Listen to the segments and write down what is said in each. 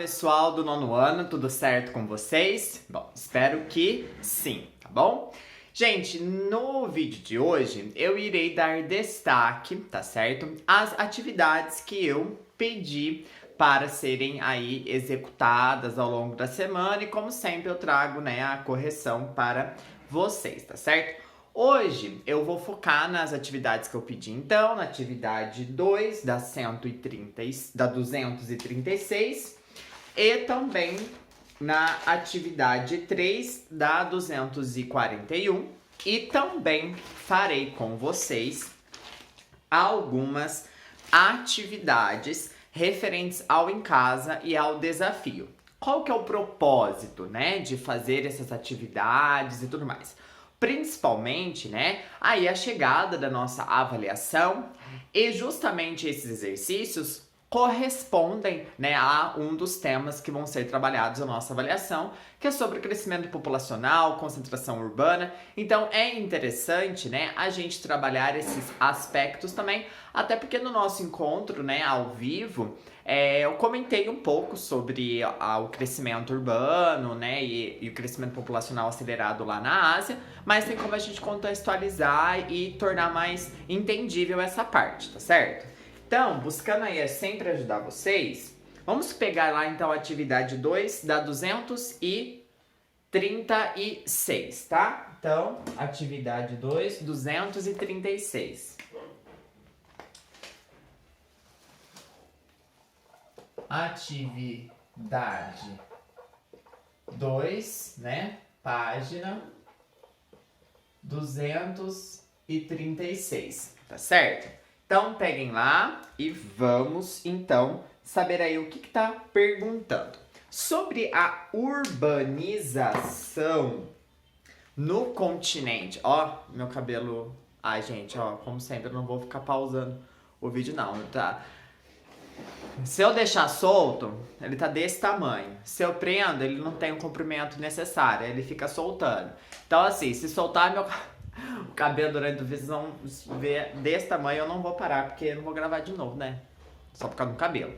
Pessoal do nono ano, tudo certo com vocês? Bom, espero que sim, tá bom? Gente, no vídeo de hoje eu irei dar destaque, tá certo? Às atividades que eu pedi para serem aí executadas ao longo da semana e como sempre eu trago, né, a correção para vocês, tá certo? Hoje eu vou focar nas atividades que eu pedi então, na atividade 2 da 130, da 236 e também na atividade 3 da 241 e também farei com vocês algumas atividades referentes ao em casa e ao desafio. Qual que é o propósito, né, de fazer essas atividades e tudo mais? Principalmente, né, aí a chegada da nossa avaliação e justamente esses exercícios correspondem, né, a um dos temas que vão ser trabalhados na nossa avaliação, que é sobre crescimento populacional, concentração urbana. Então é interessante, né, a gente trabalhar esses aspectos também, até porque no nosso encontro, né, ao vivo, eu comentei um pouco sobre o crescimento urbano, né, e o crescimento populacional acelerado lá na Ásia, mas tem como a gente contextualizar e tornar mais entendível essa parte, tá certo? Então, buscando aí sempre ajudar vocês, vamos pegar lá então a atividade 2 da 236, tá? Então, atividade 2, 236. Atividade 2, né? Página 236, tá certo? Então, peguem lá e vamos, então, saber aí o que tá perguntando. Sobre a urbanização no continente. Ó, meu cabelo... Ai, gente, ó, como sempre, eu não vou ficar pausando o vídeo, não, tá? Se eu deixar solto, ele tá desse tamanho. Se eu prendo, ele não tem o comprimento necessário, ele fica soltando. Então, assim, se soltar meu... o cabelo durante o vídeo não ver desse tamanho, eu não vou parar, porque eu não vou gravar de novo, né? Só por causa do cabelo.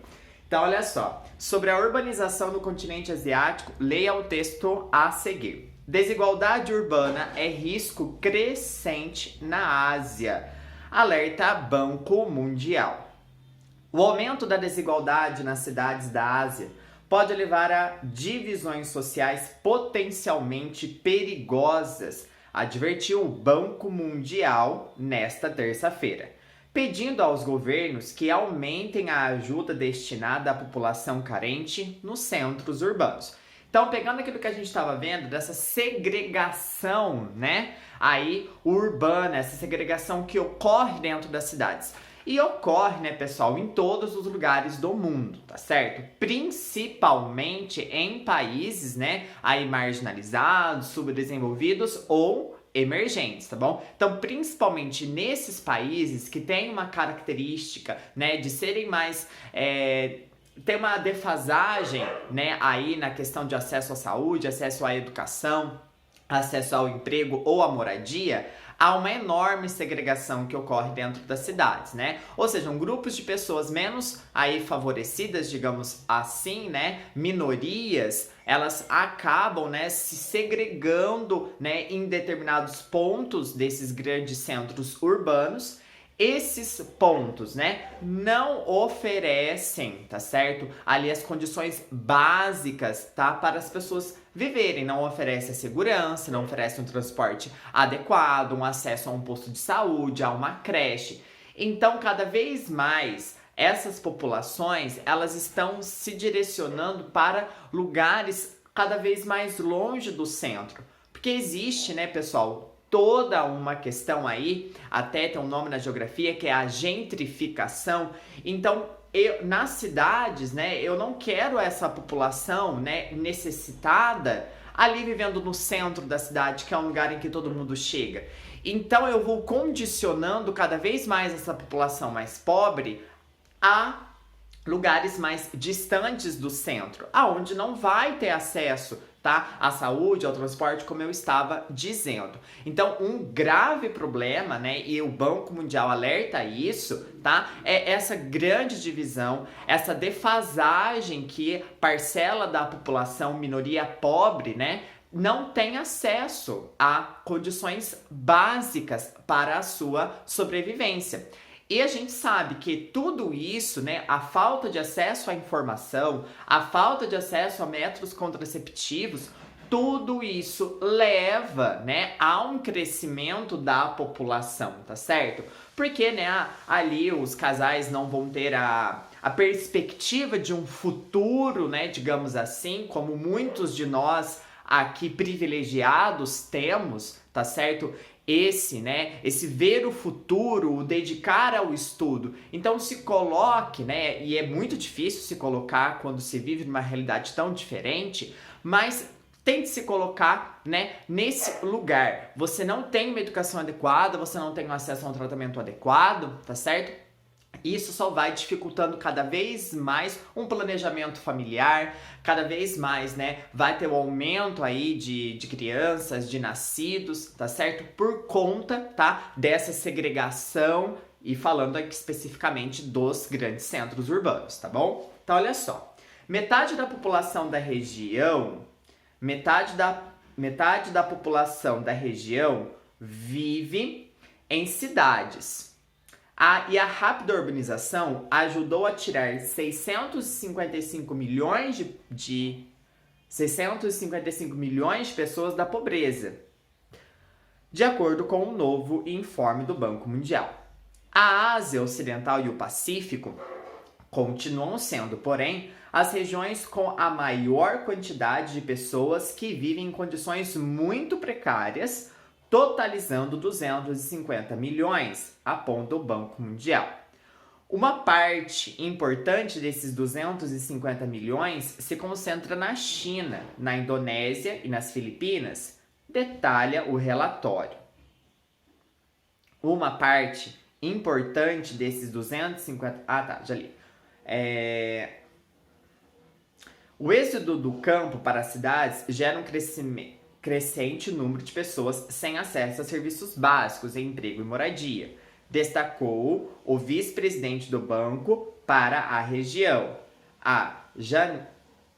Então, olha só. Sobre a urbanização no continente asiático, leia o texto a seguir. Desigualdade urbana é risco crescente na Ásia. Alerta Banco Mundial. O aumento da desigualdade nas cidades da Ásia pode levar a divisões sociais potencialmente perigosas, advertiu o Banco Mundial nesta terça-feira, pedindo aos governos que aumentem a ajuda destinada à população carente nos centros urbanos. Então, pegando aquilo que a gente estava vendo, dessa segregação, né, aí urbana, essa segregação que ocorre dentro das cidades. E ocorre, né, pessoal, em todos os lugares do mundo, tá certo? Principalmente em países, né, aí marginalizados, subdesenvolvidos ou emergentes, tá bom? Então, principalmente nesses países que têm uma característica, né, de serem mais... tem uma defasagem, né, aí na questão de acesso à saúde, acesso à educação, acesso ao emprego ou à moradia, há uma enorme segregação que ocorre dentro das cidades, né? Ou seja, grupos de pessoas menos aí favorecidas, digamos assim, né? Minorias, elas acabam, né, se segregando, né, em determinados pontos desses grandes centros urbanos. Esses pontos, né, não oferecem, tá certo? Ali as condições básicas, tá? Para as pessoas viverem. Não oferece a segurança, não oferece um transporte adequado, um acesso a um posto de saúde, a uma creche. Então, cada vez mais, essas populações, elas estão se direcionando para lugares cada vez mais longe do centro. Porque existe, né, pessoal, toda uma questão aí, até tem um nome na geografia, que é a gentrificação. Então, nas cidades, né, eu não quero essa população, né, necessitada ali vivendo no centro da cidade, que é um lugar em que todo mundo chega. Então, eu vou condicionando cada vez mais essa população mais pobre a lugares mais distantes do centro, aonde não vai ter acesso, tá, à saúde, ao transporte, como eu estava dizendo. Então, um grave problema, né, e o Banco Mundial alerta isso, tá, é essa grande divisão, essa defasagem que parcela da população, minoria pobre, né, não tem acesso a condições básicas para a sua sobrevivência. E a gente sabe que tudo isso, né, a falta de acesso à informação, a falta de acesso a métodos contraceptivos, tudo isso leva, né, a um crescimento da população, tá certo? Porque, né, ali os casais não vão ter a perspectiva de um futuro, né, digamos assim, como muitos de nós aqui privilegiados temos, tá certo? Esse ver o futuro, o dedicar ao estudo. Então se coloque, né, e é muito difícil se colocar quando se vive numa realidade tão diferente, mas tente se colocar, né, nesse lugar. Você não tem uma educação adequada, você não tem acesso a um tratamento adequado, tá certo? Isso só vai dificultando cada vez mais um planejamento familiar, cada vez mais, né, vai ter o aumento aí de crianças, de nascidos, tá certo? Por conta, tá, dessa segregação e falando aqui especificamente dos grandes centros urbanos, tá bom? Então, olha só, metade da população da região, metade da população da região vive em cidades. E a rápida urbanização ajudou a tirar 655 milhões de 655 milhões de pessoas da pobreza, de acordo com um novo informe do Banco Mundial. A Ásia Ocidental e o Pacífico continuam sendo, porém, as regiões com a maior quantidade de pessoas que vivem em condições muito precárias, totalizando 250 milhões, aponta o Banco Mundial. Uma parte importante desses 250 milhões se concentra na China, na Indonésia e nas Filipinas, detalha o relatório. Uma parte importante desses 250... já li. O êxodo do campo para as cidades gera um crescente número de pessoas sem acesso a serviços básicos, emprego e moradia, destacou o vice-presidente do banco para a região, a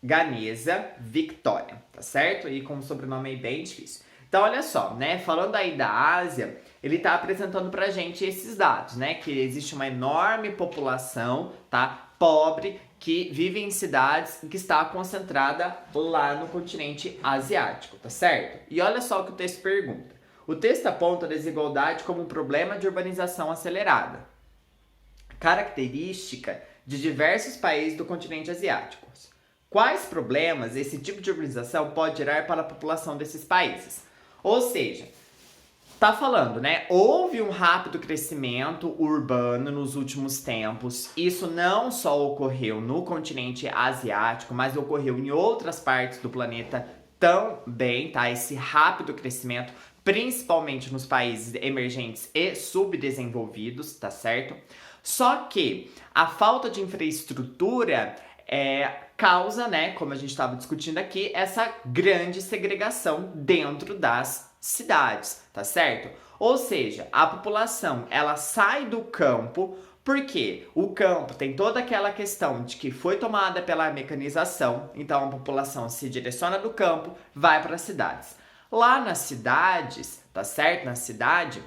Ganesa Victoria, tá certo? E com um sobrenome aí bem difícil. Então, olha só, né? Falando aí da Ásia, ele tá apresentando pra gente esses dados, né? Que existe uma enorme população, tá? Pobre, que vive em cidades e que está concentrada lá no continente asiático, tá certo? E olha só o que o texto pergunta. O texto aponta a desigualdade como um problema de urbanização acelerada, característica de diversos países do continente asiático. Quais problemas esse tipo de urbanização pode gerar para a população desses países? Ou seja, tá falando, né? Houve um rápido crescimento urbano nos últimos tempos. Isso não só ocorreu no continente asiático, mas ocorreu em outras partes do planeta também, tá? Esse rápido crescimento, principalmente nos países emergentes e subdesenvolvidos, tá certo? Só que a falta de infraestrutura causa, né, como a gente estava discutindo aqui, essa grande segregação dentro das cidades, tá certo? Ou seja, a população, ela sai do campo porque o campo tem toda aquela questão de que foi tomada pela mecanização, então a população se direciona do campo, vai para as cidades. Lá nas cidades, tá certo? Na cidade,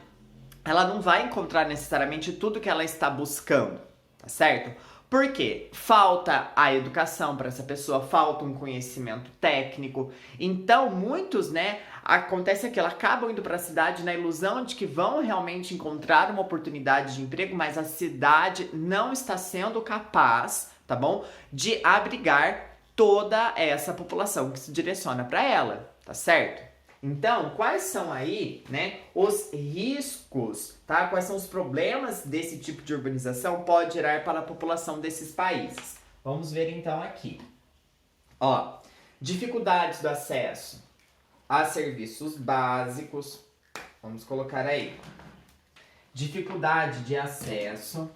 ela não vai encontrar necessariamente tudo que ela está buscando, tá certo? Por quê? Falta a educação para essa pessoa, falta um conhecimento técnico. Então, muitos, né, acontece aquilo, acabam indo para a cidade na ilusão de que vão realmente encontrar uma oportunidade de emprego, mas a cidade não está sendo capaz, tá bom, de abrigar toda essa população que se direciona para ela, tá certo? Então, quais são aí, né, os riscos, tá? Quais são os problemas desse tipo de urbanização pode gerar para a população desses países? Vamos ver então aqui. Ó, dificuldades do acesso a serviços básicos. Vamos colocar aí. Dificuldade de acesso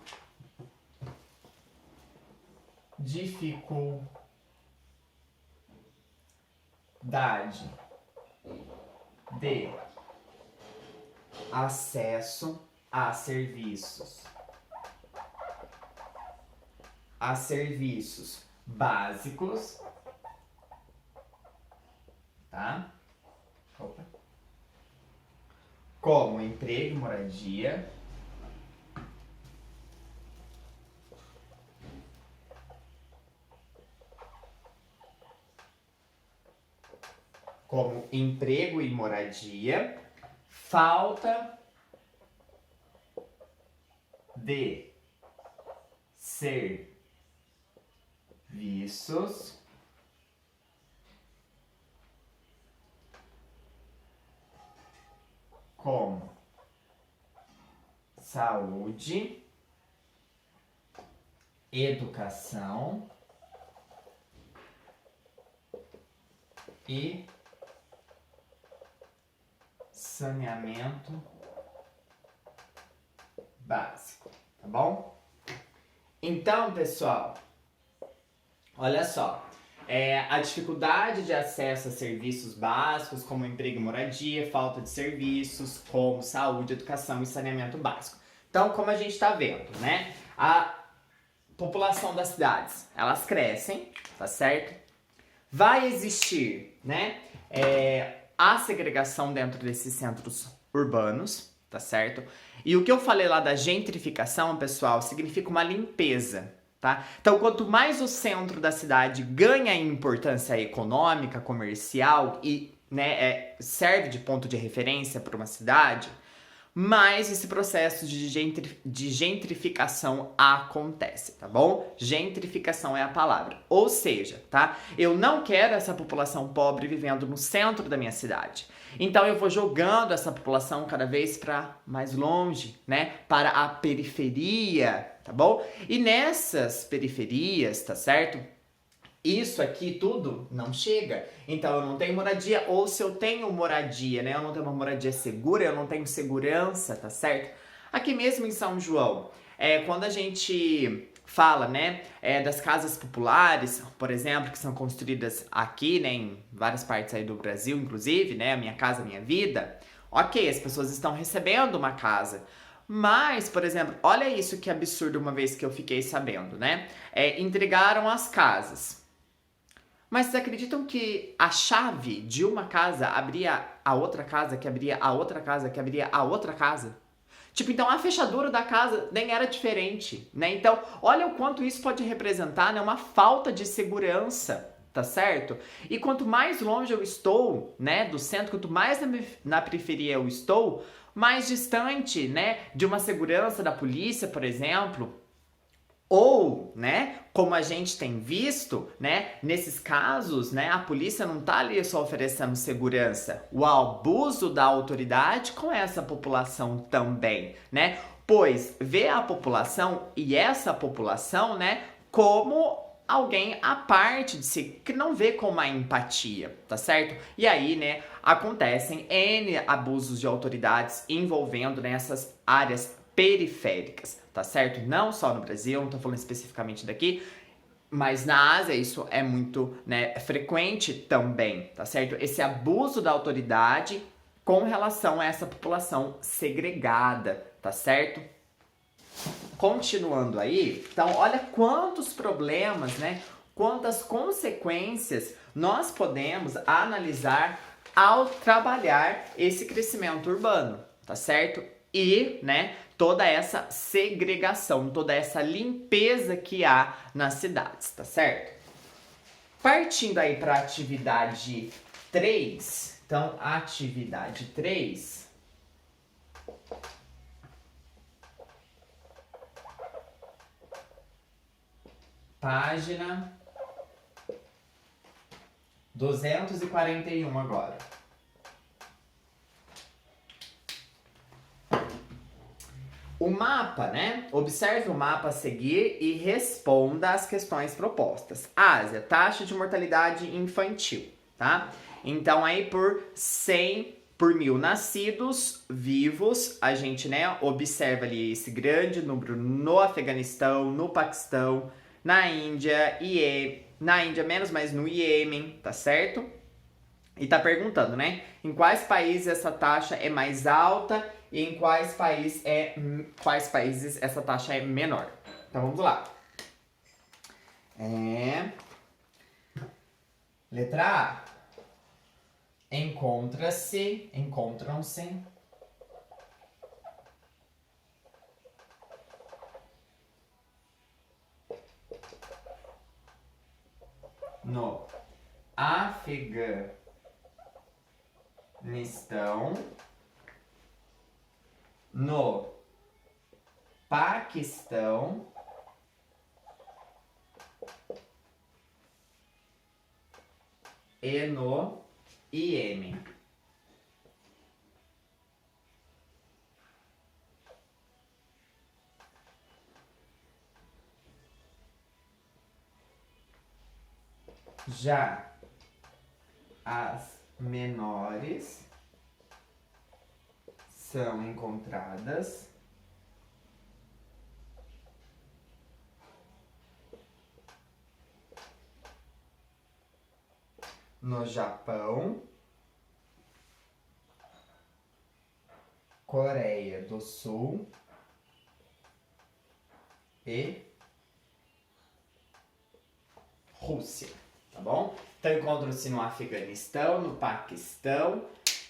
dificuldade de acesso a serviços básicos, tá? Opa. Como emprego e moradia, falta de serviços como saúde, educação e saneamento básico, tá bom? Então, pessoal, olha só, a dificuldade de acesso a serviços básicos, como emprego e moradia, falta de serviços, como saúde, educação e saneamento básico. Então, como a gente está vendo, né? A população das cidades, elas crescem, tá certo? Vai existir, né? A segregação dentro desses centros urbanos, tá certo? E o que eu falei lá da gentrificação, pessoal, significa uma limpeza, tá? Então, quanto mais o centro da cidade ganha em importância econômica, comercial e, né, serve de ponto de referência para uma cidade, mais esse processo de gentrificação acontece, tá bom? Gentrificação é a palavra. Ou seja, tá? Eu não quero essa população pobre vivendo no centro da minha cidade. Então eu vou jogando essa população cada vez para mais longe, né? Para a periferia, tá bom? E nessas periferias, tá certo? Isso aqui tudo não chega. Então eu não tenho moradia, ou se eu tenho moradia, né? Eu não tenho uma moradia segura, eu não tenho segurança, tá certo? Aqui mesmo em São João, quando a gente fala, né, das casas populares, por exemplo, que são construídas aqui, né, em várias partes aí do Brasil, inclusive, né, Minha Casa Minha Vida, ok, as pessoas estão recebendo uma casa. Mas, por exemplo, olha isso que absurdo uma vez que eu fiquei sabendo, né? Entregaram as casas. Mas vocês acreditam que a chave de uma casa abria a outra casa, que abria a outra casa, que abria a outra casa? Tipo, então a fechadura da casa nem era diferente, né? Então, olha o quanto isso pode representar, né? Uma falta de segurança, tá certo? E quanto mais longe eu estou, né, do centro, quanto mais na periferia eu estou, mais distante, né, de uma segurança da polícia, por exemplo. Ou, né, como a gente tem visto, né, nesses casos, né, a polícia não tá ali só oferecendo segurança, o abuso da autoridade com essa população também, né, pois vê a população e essa população, né, como alguém à parte de si, que não vê com uma empatia, tá certo? E aí, né, acontecem N abusos de autoridades envolvendo nessas áreas periféricas, tá certo? Não só no Brasil, não tô falando especificamente daqui, mas na Ásia isso é muito, né, frequente também, tá certo? Esse abuso da autoridade com relação a essa população segregada, tá certo? Continuando aí, então olha quantos problemas, né, quantas consequências nós podemos analisar ao trabalhar esse crescimento urbano, tá certo? E, né, toda essa segregação, toda essa limpeza que há nas cidades, tá certo? Partindo aí para a atividade 3, então, atividade 3, página 241 agora. O mapa, né? Observe o mapa a seguir e responda as questões propostas. Ásia, taxa de mortalidade infantil, tá? Então aí por 100 por 1000 nascidos vivos, a gente, né, observa ali esse grande número no Afeganistão, no Paquistão, na Índia, na Índia menos, mas no Iêmen, tá certo? E tá perguntando, né? Em quais países essa taxa é mais alta e em quais países essa taxa é menor. Então vamos lá. Letra A. Encontram-se no Afeganistão, no Paquistão e no Iêmen. Já as menores são encontradas no Japão, Coreia do Sul e Rússia, tá bom? Então encontram-se no Afeganistão, no Paquistão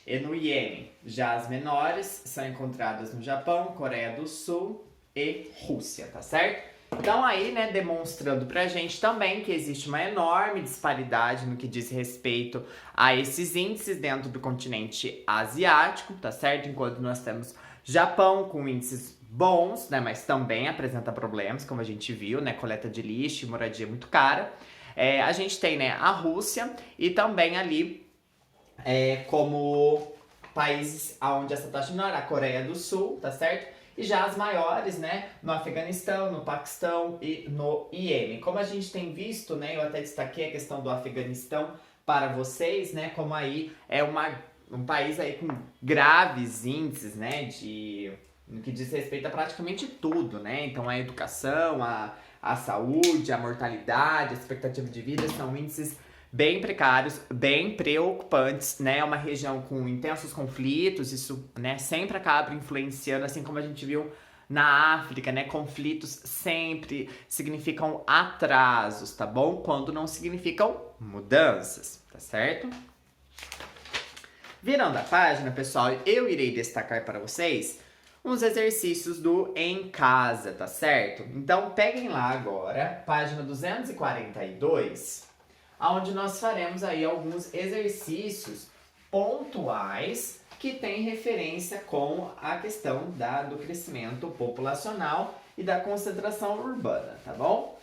e no Iêmen. Já as menores são encontradas no Japão, Coreia do Sul e Rússia, tá certo? Então aí, né, demonstrando pra gente também que existe uma enorme disparidade no que diz respeito a esses índices dentro do continente asiático, tá certo? Enquanto nós temos Japão com índices bons, né, mas também apresenta problemas, como a gente viu, né, coleta de lixo e moradia muito cara. A gente tem, né, a Rússia e também ali como países onde essa taxa menor, a Coreia do Sul, tá certo? E já as maiores, né, no Afeganistão, no Paquistão e no Iêmen. Como a gente tem visto, né, eu até destaquei a questão do Afeganistão para vocês, né, como aí é um país aí com graves índices, né, no que diz respeito a praticamente tudo, né, então a educação, a saúde, a mortalidade, a expectativa de vida são índices bem precários, bem preocupantes, né? É uma região com intensos conflitos, isso, né, sempre acaba influenciando, assim como a gente viu na África, né? Conflitos sempre significam atrasos, tá bom? Quando não significam mudanças, tá certo? Virando a página, pessoal, eu irei destacar para vocês uns exercícios do Em Casa, tá certo? Então, peguem lá agora, página 242, onde nós faremos aí alguns exercícios pontuais que têm referência com a questão do crescimento populacional e da concentração urbana, tá bom?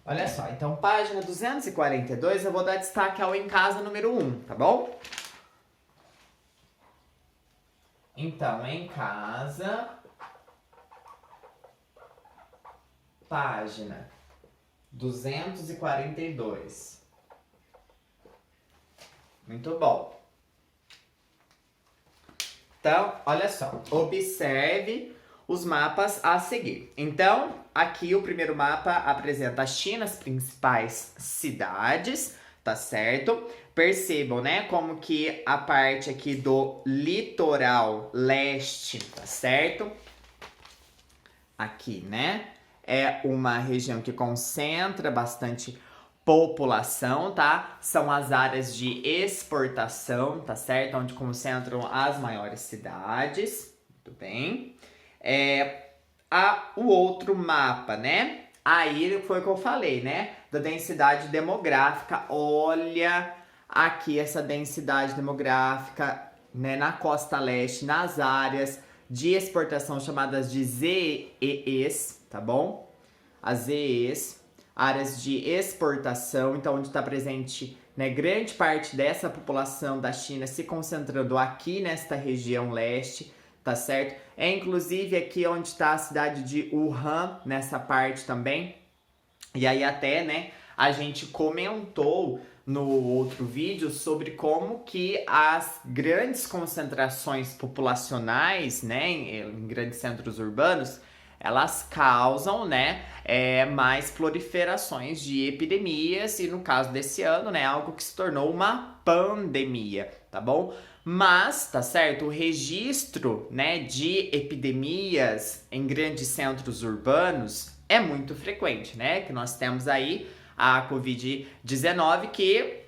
Olha só, então página 242 eu vou dar destaque ao Em Casa número 1, tá bom? Então, Em Casa, página 242. Muito bom. Então, olha só, observe os mapas a seguir. Então, aqui o primeiro mapa apresenta a China, as principais cidades, tá certo? Percebam, né, como que a parte aqui do litoral leste, tá certo? Aqui, né, é uma região que concentra bastante população, tá? São as áreas de exportação, tá certo? Onde concentram as maiores cidades, muito bem. O outro mapa, né? Aí foi o que eu falei, né? Da densidade demográfica. Olha aqui essa densidade demográfica, né? Na costa leste, nas áreas de exportação chamadas de ZEEs, tá bom? As ZEEs, áreas de exportação, então onde está presente, né, grande parte dessa população da China se concentrando aqui nesta região leste, tá certo? É inclusive aqui onde está a cidade de Wuhan, nessa parte também. E aí até, né, a gente comentou no outro vídeo sobre como que as grandes concentrações populacionais, né, em grandes centros urbanos, elas causam, né, mais proliferações de epidemias e no caso desse ano, né, algo que se tornou uma pandemia, tá bom? Mas, tá certo, o registro, né, de epidemias em grandes centros urbanos é muito frequente, né, que nós temos aí a Covid-19 que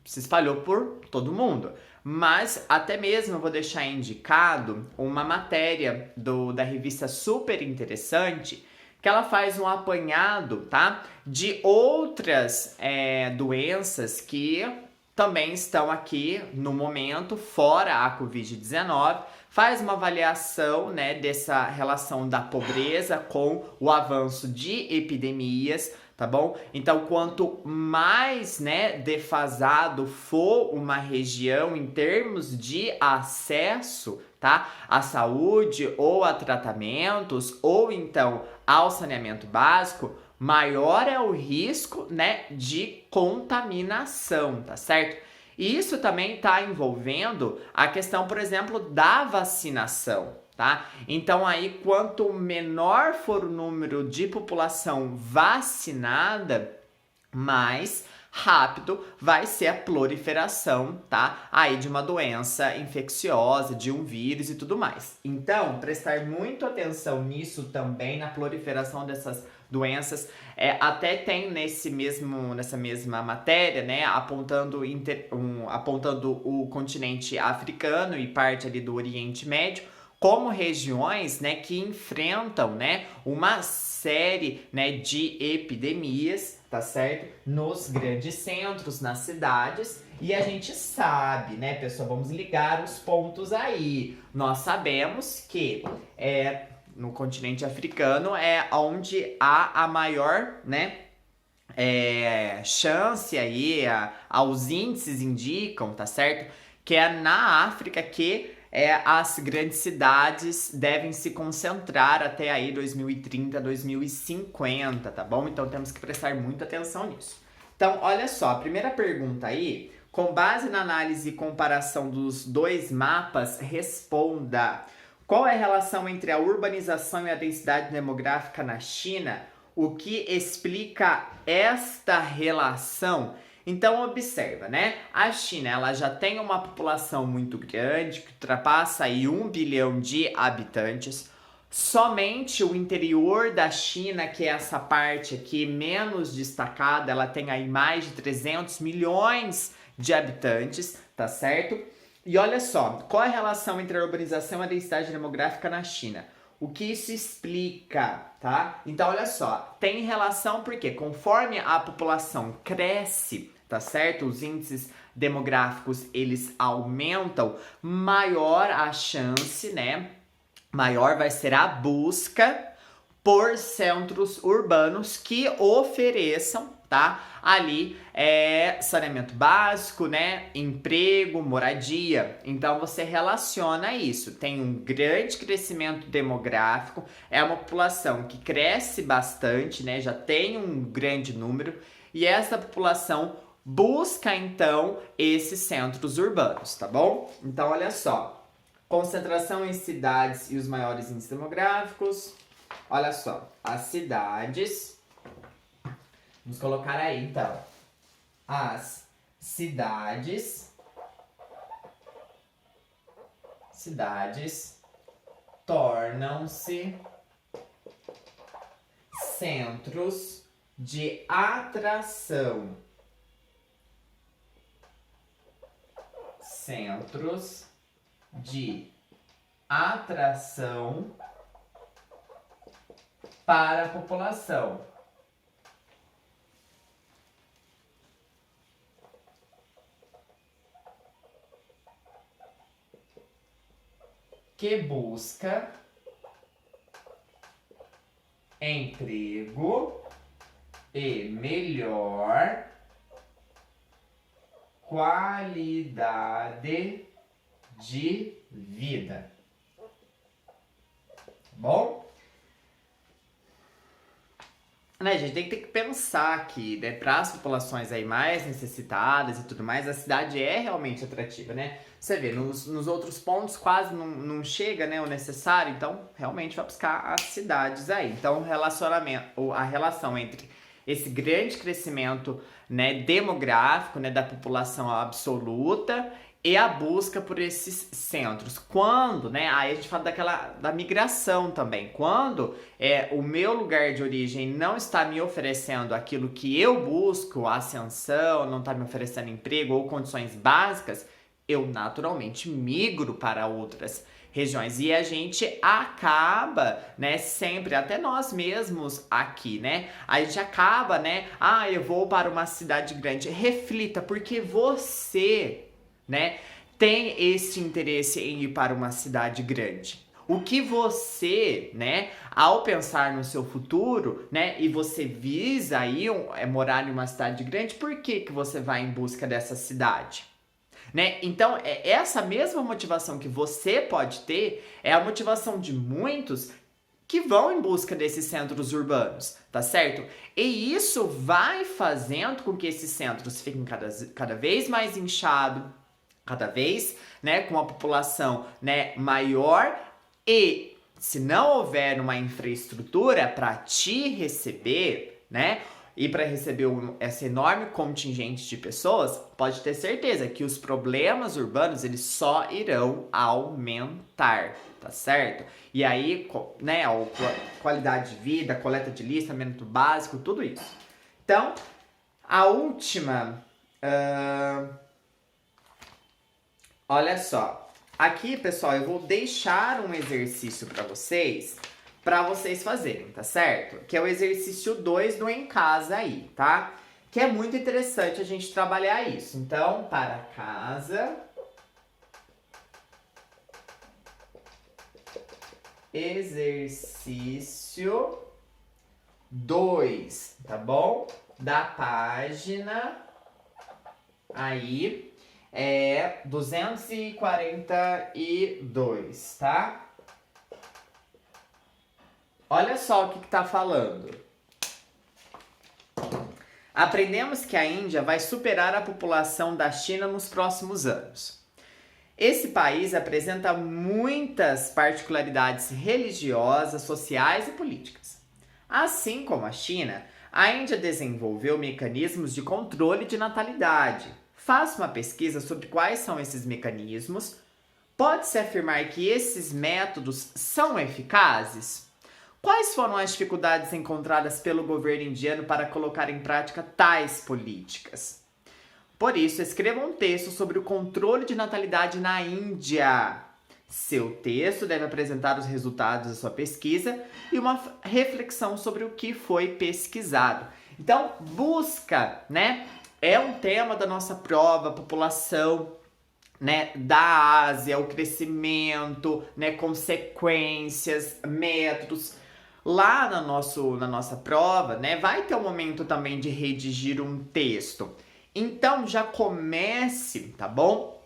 se espalhou por todo mundo. Mas até mesmo eu vou deixar indicado uma matéria da revista Super Interessante, que ela faz um apanhado, tá, de outras doenças que também estão aqui no momento, fora a Covid-19, faz uma avaliação, né, dessa relação da pobreza com o avanço de epidemias, tá bom? Então, quanto mais, né, defasado for uma região em termos de acesso, tá, à saúde ou a tratamentos ou então ao saneamento básico, maior é o risco, né, de contaminação, tá certo? E isso também está envolvendo a questão, por exemplo, da vacinação, tá? Então aí, quanto menor for o número de população vacinada, mais rápido vai ser a proliferação, tá? Aí de uma doença infecciosa, de um vírus e tudo mais. Então, prestar muito atenção nisso também, na proliferação dessas doenças. Até tem nessa mesma matéria, né, apontando o continente africano e parte ali do Oriente Médio como regiões, né, que enfrentam, né, uma série, né, de epidemias, tá certo? Nos grandes centros, nas cidades. E a gente sabe, né, pessoal, vamos ligar os pontos aí. Nós sabemos que no continente africano é onde há a maior, né, chance aí, os índices indicam, tá certo? Que é na África que as grandes cidades devem se concentrar até aí 2030, 2050, tá bom? Então temos que prestar muita atenção nisso. Então, olha só, a primeira pergunta aí, com base na análise e comparação dos dois mapas, responda: qual é a relação entre a urbanização e a densidade demográfica na China? O que explica esta relação? Então observa, né? A China, ela já tem uma população muito grande, que ultrapassa aí 1 bilhão de habitantes. Somente o interior da China, que é essa parte aqui menos destacada, ela tem aí mais de 300 milhões de habitantes, tá certo? E olha só, qual é a relação entre a urbanização e a densidade demográfica na China? O que isso explica, tá? Então, olha só, tem relação porque conforme a população cresce, tá certo? Os índices demográficos, eles aumentam, maior a chance, né? Maior vai ser a busca por centros urbanos que ofereçam, tá? Ali saneamento básico, né? Emprego, moradia. Então você relaciona isso. Tem um grande crescimento demográfico, é uma população que cresce bastante, né? Já tem um grande número, e essa população busca então esses centros urbanos, tá bom? Então olha só. Concentração em cidades e os maiores índices demográficos. Olha só, as cidades. Vamos colocar aí então. As cidades tornam-se centros de atração. Centros de atração para a população. Que busca emprego e melhor qualidade de vida. Bom? né, a gente tem que pensar que, né, para as populações aí mais necessitadas e tudo mais, a cidade é realmente atrativa, né? Você vê, nos outros pontos quase não chega, né, o necessário, então realmente vai buscar as cidades aí. Então, a relação entre esse grande crescimento, né, demográfico, né, da população absoluta e a busca por esses centros. Quando, né, aí a gente fala da migração também. Quando o meu lugar de origem não está me oferecendo aquilo que eu busco, ascensão, não está me oferecendo emprego ou condições básicas, eu naturalmente migro para outras regiões. E a gente acaba, né, sempre, até nós mesmos aqui, né, a gente acaba, né, eu vou para uma cidade grande. Reflita, porque você, né, tem esse interesse em ir para uma cidade grande. O que você, né, ao pensar no seu futuro, né, e você visa aí morar em uma cidade grande, por que você vai em busca dessa cidade? Né? Então, essa mesma motivação que você pode ter é a motivação de muitos que vão em busca desses centros urbanos, tá certo? E isso vai fazendo com que esses centros fiquem cada vez mais inchados, cada vez, né, com uma população, né, maior, e se não houver uma infraestrutura para te receber, né, e para receber esse enorme contingente de pessoas, pode ter certeza que os problemas urbanos eles só irão aumentar, tá certo? E aí, né, a qualidade de vida, coleta de listamento básico, tudo isso. Então, a última, olha só, aqui, pessoal, eu vou deixar um exercício para vocês fazerem, tá certo? Que é o exercício 2 do Em Casa aí, tá? Que é muito interessante a gente trabalhar isso. Então, para casa, exercício 2, tá bom? Da página aí 242, tá? Olha só o que tá falando. Aprendemos que a Índia vai superar a população da China nos próximos anos. Esse país apresenta muitas particularidades religiosas, sociais e políticas. Assim como a China, a Índia desenvolveu mecanismos de controle de natalidade. Faça uma pesquisa sobre quais são esses mecanismos. Pode-se afirmar que esses métodos são eficazes? Quais foram as dificuldades encontradas pelo governo indiano para colocar em prática tais políticas? Por isso, escreva um texto sobre o controle de natalidade na Índia. Seu texto deve apresentar os resultados da sua pesquisa e uma reflexão sobre o que foi pesquisado. Então, busca, né? É um tema da nossa prova, população, né, da Ásia, o crescimento, né, consequências, métodos. Lá na nossa prova, né, vai ter um momento também de redigir um texto. Então já comece, tá bom?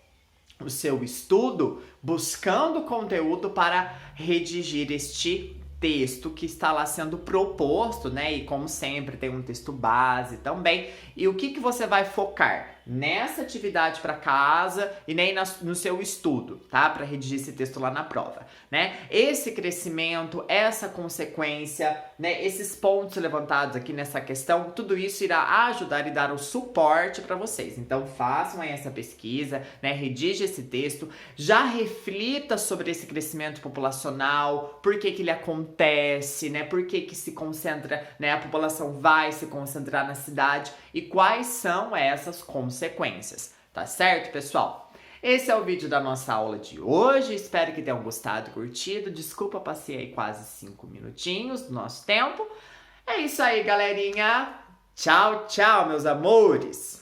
O seu estudo buscando conteúdo para redigir este texto que está lá sendo proposto, né? E como sempre tem um texto base também. E o que você vai focar? Nessa atividade para casa e nem no seu estudo, tá? Para redigir esse texto lá na prova, né? Esse crescimento, essa consequência, né? Esses pontos levantados aqui nessa questão, tudo isso irá ajudar e dar o suporte para vocês. Então façam aí essa pesquisa, né? Redige esse texto, já reflita sobre esse crescimento populacional, por que ele acontece, né? Por que se concentra, né? A população vai se concentrar na cidade e quais são essas consequências, tá certo, pessoal? Esse é o vídeo da nossa aula de hoje, espero que tenham gostado e curtido. Desculpa, passei aí quase 5 minutinhos do nosso tempo. É isso aí, galerinha. Tchau, tchau, meus amores!